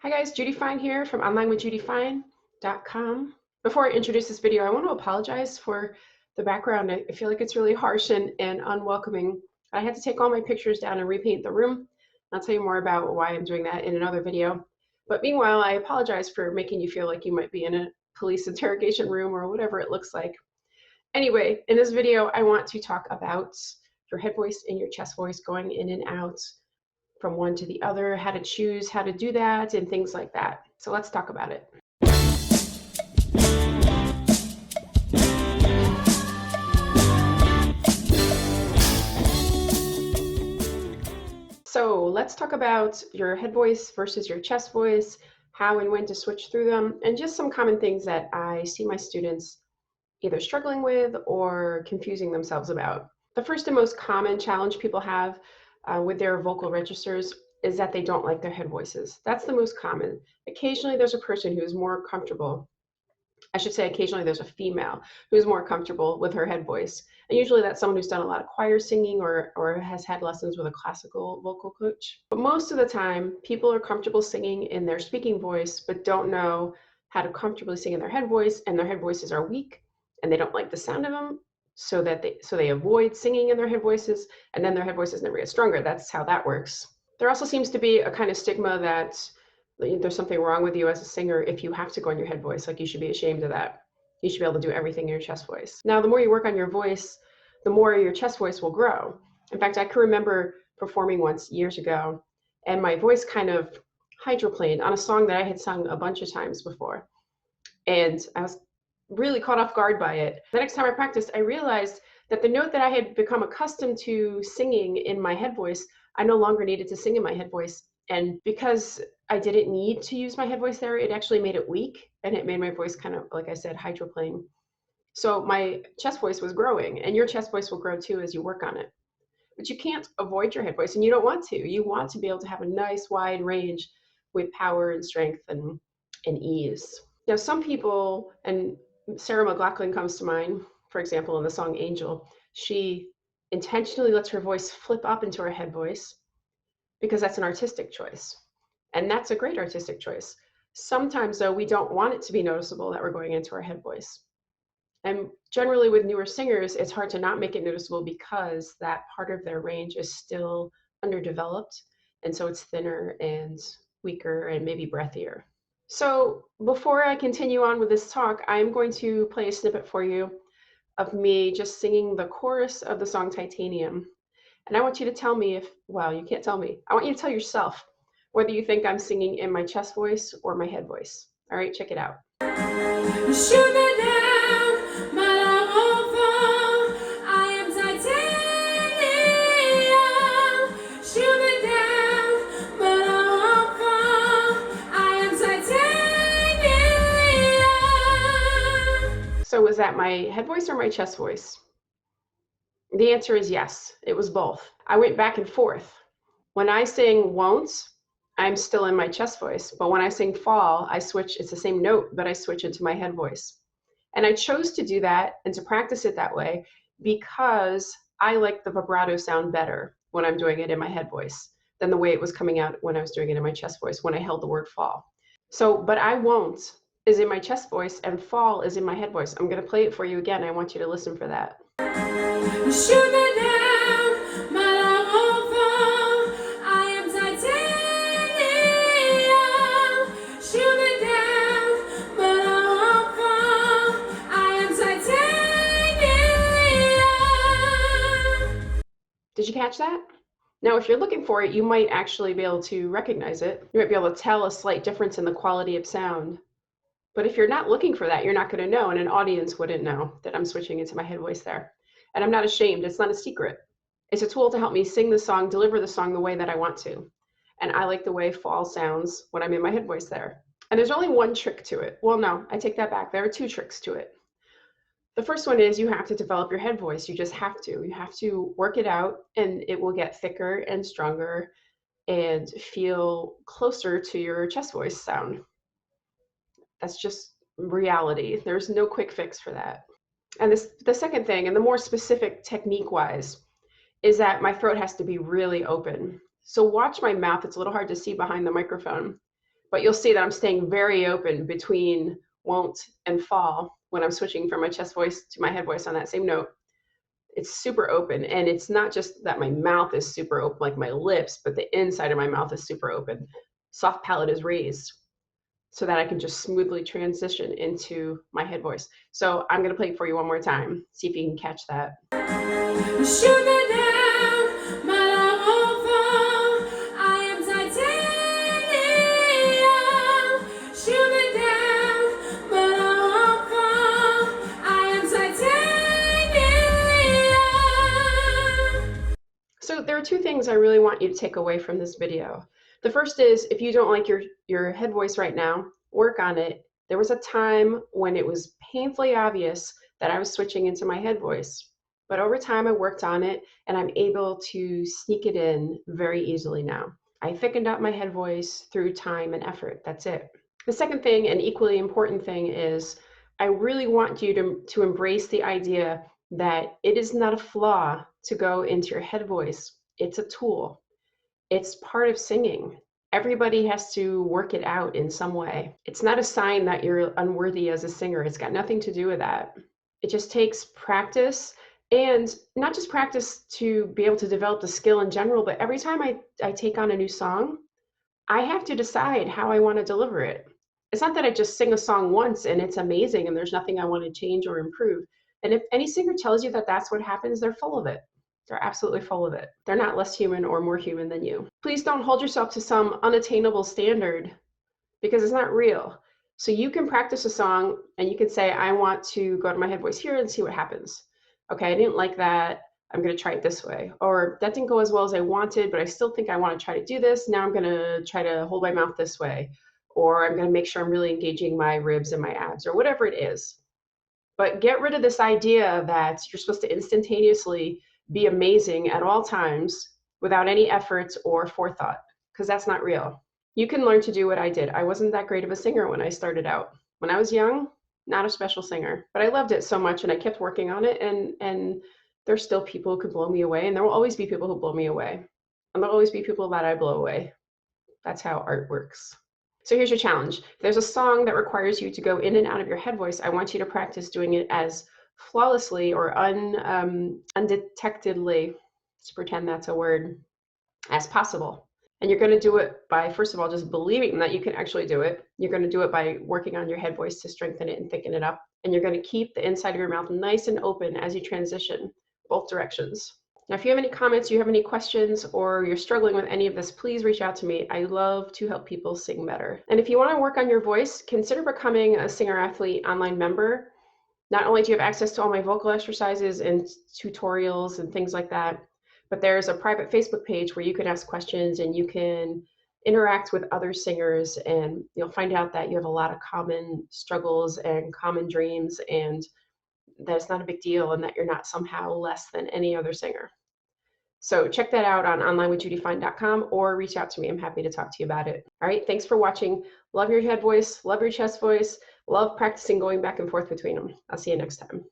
Hi guys, Judy Fine here from onlinewithjudyfine.com. Before I introduce this video, I want to apologize for the background. I feel like it's really harsh and unwelcoming. I had to take all my pictures down and repaint the room. I'll tell you more about why I'm doing that in another video. But meanwhile, I apologize for making you feel like you might be in a police interrogation room or whatever it looks like. Anyway, in this video, I want to talk about your head voice and your chest voice going in and out from one to the other, how to choose how to do that, and things like that. So let's talk about it. So let's talk about your head voice versus your chest voice, how and when to switch through them, and just some common things that I see my students either struggling with or confusing themselves about. The first and most common challenge people have with their vocal registers is that they don't like their head voices. That's the most common. Occasionally there's a person who is more comfortable. I should say occasionally there's a female who's more comfortable with her head voice. And usually that's someone who's done a lot of choir singing or has had lessons with a classical vocal coach. But most of the time, people are comfortable singing in their speaking voice, but don't know how to comfortably sing in their head voice, and their head voices are weak and they don't like the sound of them, so they avoid singing in their head voices, and then their head voices never get stronger. That's how that works. There also seems to be a kind of stigma that there's something wrong with you as a singer if you have to go in your head voice. Like, you should be ashamed of that. You should be able to do everything in your chest voice. Now, the more you work on your voice, the more your chest voice will grow. In fact, I can remember performing once years ago, and my voice kind of hydroplaned on a song that I had sung a bunch of times before. And I was really caught off guard by it. The next time I practiced, I realized that the note that I had become accustomed to singing in my head voice, I no longer needed to sing in my head voice. And because I didn't need to use my head voice there, it actually made it weak, and it made my voice kind of, like I said, hydroplane. So my chest voice was growing, and your chest voice will grow too as you work on it. But you can't avoid your head voice, and you don't want to. You want to be able to have a nice wide range with power and strength and ease. Now, some people, and Sarah McLachlan comes to mind, for example, in the song Angel, she intentionally lets her voice flip up into her head voice because that's an artistic choice. And that's a great artistic choice. Sometimes, though, we don't want it to be noticeable that we're going into our head voice. And generally with newer singers, it's hard to not make it noticeable because that part of their range is still underdeveloped. And so it's thinner and weaker and maybe breathier. So before I continue on with this talk, I'm going to play a snippet for you of me just singing the chorus of the song Titanium. And I want you to tell me if, well, you can't tell me. I want you to tell yourself whether you think I'm singing in my chest voice or my head voice. All right, check it out. Shoot me down, but I won't fall. I am titanium. Shoot me down, but I won't fall. I am titanium. So was that my head voice or my chest voice? The answer is yes, it was both. I went back and forth. When I sing won't, I'm still in my chest voice, but when I sing fall, I switch. It's the same note, but I switch into my head voice. And I chose to do that and to practice it that way because I like the vibrato sound better when I'm doing it in my head voice than the way it was coming out when I was doing it in my chest voice when I held the word fall. So, but I won't is in my chest voice and fall is in my head voice. I'm going to play it for you again. I want you to listen for that. Shoot me down, but I won't fall. I am titanium. Shoot me down, but I won't fall. I am titanium. Did you catch that? Now, if you're looking for it, you might actually be able to recognize it. You might be able to tell a slight difference in the quality of sound. But if you're not looking for that, you're not going to know, and an audience wouldn't know that I'm switching into my head voice there. And I'm not ashamed. It's not a secret. It's a tool to help me sing the song, deliver the song the way that I want to. And I like the way fall sounds when I'm in my head voice there. And there's only one trick to it. Well, no, I take that back. There are two tricks to it. The first one is you have to develop your head voice. You just have to. You have to work it out, and it will get thicker and stronger and feel closer to your chest voice sound. That's just reality. There's no quick fix for that. And the second thing, and the more specific technique-wise, is that my throat has to be really open. So watch my mouth. It's a little hard to see behind the microphone, but you'll see that I'm staying very open between won't and fall when I'm switching from my chest voice to my head voice on that same note. It's super open, and it's not just that my mouth is super open, like my lips, but the inside of my mouth is super open. Soft palate is raised so that I can just smoothly transition into my head voice. So I'm gonna play it for you one more time. See if you can catch that. Shoot me down, but I won't fall. I am titanium. Shoot me down, but I won't fall. I am titanium. So there are two things I really want you to take away from this video. The first is, if you don't like your head voice right now, work on it. There was a time when it was painfully obvious that I was switching into my head voice. But over time, I worked on it, and I'm able to sneak it in very easily now. I thickened up my head voice through time and effort. That's it. The second thing, and equally important thing, is I really want you to embrace the idea that it is not a flaw to go into your head voice. It's a tool. It's part of singing. Everybody has to work it out in some way. It's not a sign that you're unworthy as a singer. It's got nothing to do with that. It just takes practice, and not just practice to be able to develop the skill in general, but every time I take on a new song, I have to decide how I want to deliver it. It's not that I just sing a song once and it's amazing and there's nothing I want to change or improve. And if any singer tells you that that's what happens, they're full of it. They're absolutely full of it. They're not less human or more human than you. Please don't hold yourself to some unattainable standard, because it's not real. So you can practice a song and you can say, I want to go to my head voice here and see what happens. Okay, I didn't like that. I'm going to try it this way. Or that didn't go as well as I wanted, but I still think I want to try to do this. Now I'm going to try to hold my mouth this way. Or I'm going to make sure I'm really engaging my ribs and my abs, or whatever it is. But get rid of this idea that you're supposed to instantaneously be amazing at all times without any efforts or forethought, because that's not real. You can learn to do what I did. I wasn't that great of a singer when I started out. When I was young, not a special singer, but I loved it so much and I kept working on it, and there's still people who could blow me away, and there will always be people who blow me away. And there'll always be people that I blow away. That's how art works. So here's your challenge. If there's a song that requires you to go in and out of your head voice, I want you to practice doing it as flawlessly or undetectedly, let's pretend that's a word, as possible. And you're going to do it by, first of all, just believing that you can actually do it. You're going to do it by working on your head voice to strengthen it and thicken it up. And you're going to keep the inside of your mouth nice and open as you transition both directions. Now, if you have any comments, you have any questions, or you're struggling with any of this, please reach out to me. I love to help people sing better. And if you want to work on your voice, consider becoming a Singer Athlete online member. Not only do you have access to all my vocal exercises and tutorials and things like that, but there's a private Facebook page where you can ask questions and you can interact with other singers, and you'll find out that you have a lot of common struggles and common dreams, and that it's not a big deal, and that you're not somehow less than any other singer. So check that out on onlinewithjudyfine.com, or reach out to me. I'm happy to talk to you about it. All right, thanks for watching. Love your head voice, love your chest voice, love practicing going back and forth between them. I'll see you next time.